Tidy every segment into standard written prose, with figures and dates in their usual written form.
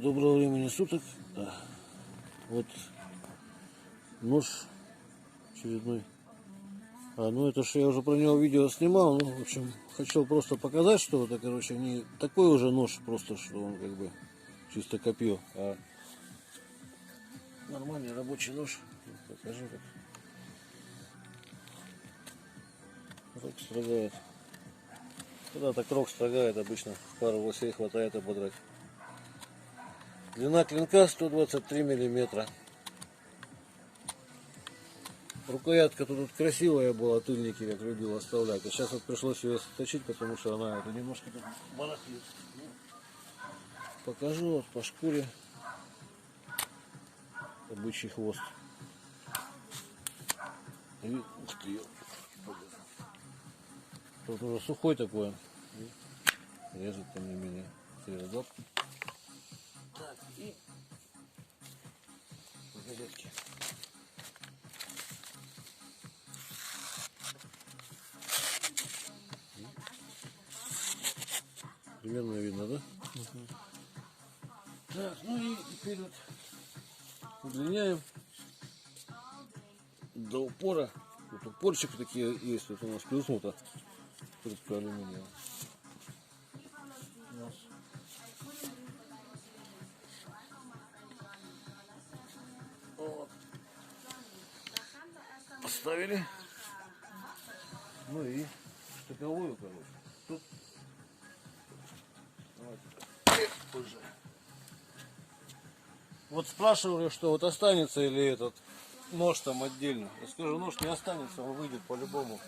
Доброго времени суток. Да. Вот нож очередной. Ну это же я уже про него видео снимал. Ну, в общем, хотел просто показать, что это, короче, не такой уже нож, просто что он как бы чисто копье, а нормальный рабочий нож. Покажу как. Рог строгает. Когда так рог строгает, обычно пару лосей хватает ободрать. Длина клинка 123 миллиметра. Рукоятка тут красивая была, тыльники, как любил оставлять. А сейчас вот пришлось ее сточить, потому что она это немножко тут барахлит. Покажу вот по шкуре. Бычий хвост. И, ух ты, тут уже сухой такой. Режет, тем не менее, срезок. Так, и газетки. Примерно видно, да? Угу. Так, ну и теперь вот удлиняем до упора. Вот упорчик такие есть, вот у нас плюснуто. Трубка алюминия. Вот. Поставили. Ну и штыковую, короче. Тут позже. Вот спрашивали, что вот останется или этот нож там отдельно. Я скажу, нож не останется, он выйдет по-любому.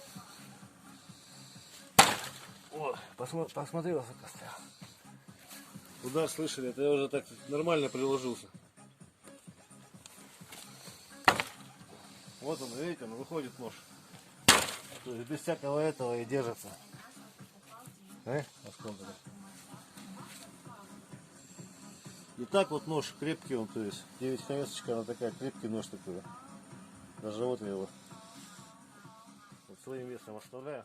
Вот, посмотри, высоко стоял. Удар слышали, это я уже так нормально приложился. Вот он, видите, он выходит нож. То есть без всякого этого и держится. И так вот нож крепкий, он, то есть 9 конецочка, она такая, крепкий нож такой. Даже вот я его вот своим весом оставляю.